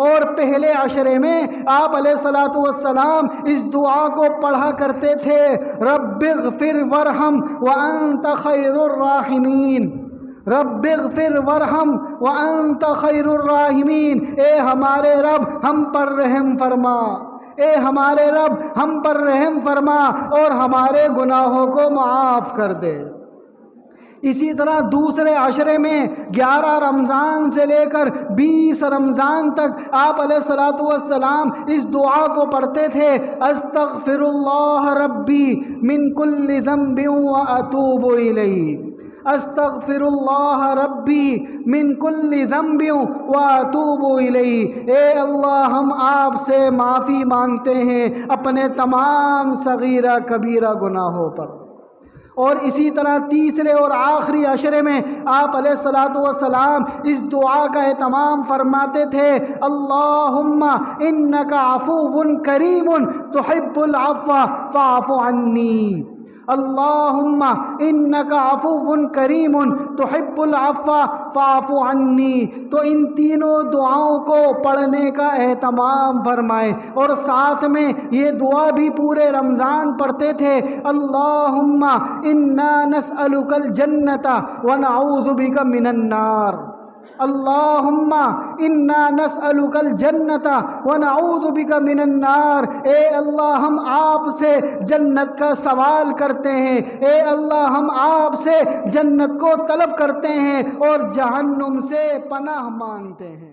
اور پہلے عشرے میں آپ علیہ الصلوۃ والسلام اس دعا کو پڑھا کرتے تھے، رب اغفر وارحم وانت خیر الراحمین، رب اغفر وارحم وانت خیر الراحمین، اے ہمارے رب ہم پر رحم فرما، اے ہمارے رب ہم پر رحم فرما اور ہمارے گناہوں کو معاف کر دے۔ اسی طرح دوسرے عشرے میں 11 رمضان سے لے کر 20 رمضان تک آپ علیہ الصلوۃ والسلام اس دعا کو پڑھتے تھے، استغفر اللہ ربی من کل ذنب واتوب الیہ، استغفر اللہ ربی من کل ذنب واتوب الیہ، اے اللہ ہم آپ سے معافی مانگتے ہیں اپنے تمام صغیرہ کبیرہ گناہوں پر۔ اور اسی طرح تیسرے اور آخری عشرے میں آپ علیہ الصلوۃ والسلام اس دعا کا اہتمام فرماتے تھے، اللہم انک عفو کریم تحب العفو فاعف عنی، اللہم انک عفو کریم تحب العفو فاعف عنی۔ تو ان تینوں دعاؤں کو پڑھنے کا اہتمام فرمائیں، اور ساتھ میں یہ دعا بھی پورے رمضان پڑھتے تھے، اللہم انا نسألک الجنۃ ونعوذ بک من النار، اللہم انا نسألک الجنۃ ونعوذ بک من النار، اے اللہ ہم آپ سے جنت کا سوال کرتے ہیں، اے اللہ ہم آپ سے جنت کو طلب کرتے ہیں اور جہنم سے پناہ مانگتے ہیں۔